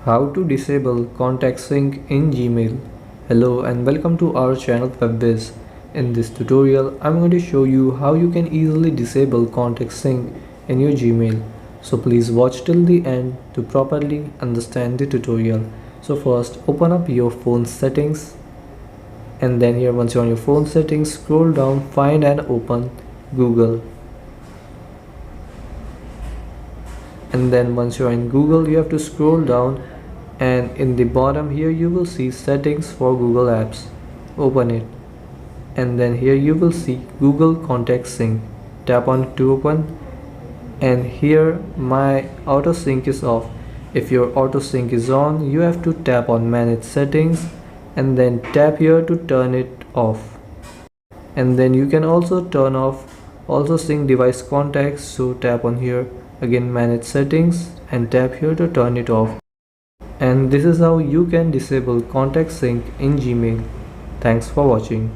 How to disable contact sync in Gmail. Hello and welcome to our channel Whizz. In this tutorial, I'm going to show you how you can easily disable contact sync in your Gmail. So please watch till the end to properly understand the tutorial. So first, open up your phone settings, and then here once you're on your phone settings, scroll down, find and open Google. And then once you're in Google, you have to scroll down, and in the bottom here you will see settings for Google apps. Open it, and then here you will see Google contact sync. Tap on it to open, and here my auto sync is off. If your auto sync is on, you have to tap on manage settings and then tap here to turn it off. And then you can also turn off also sync device contacts, so tap on here again manage settings and tap here to turn it off. And this is how you can disable contact sync in Gmail. Thanks for watching.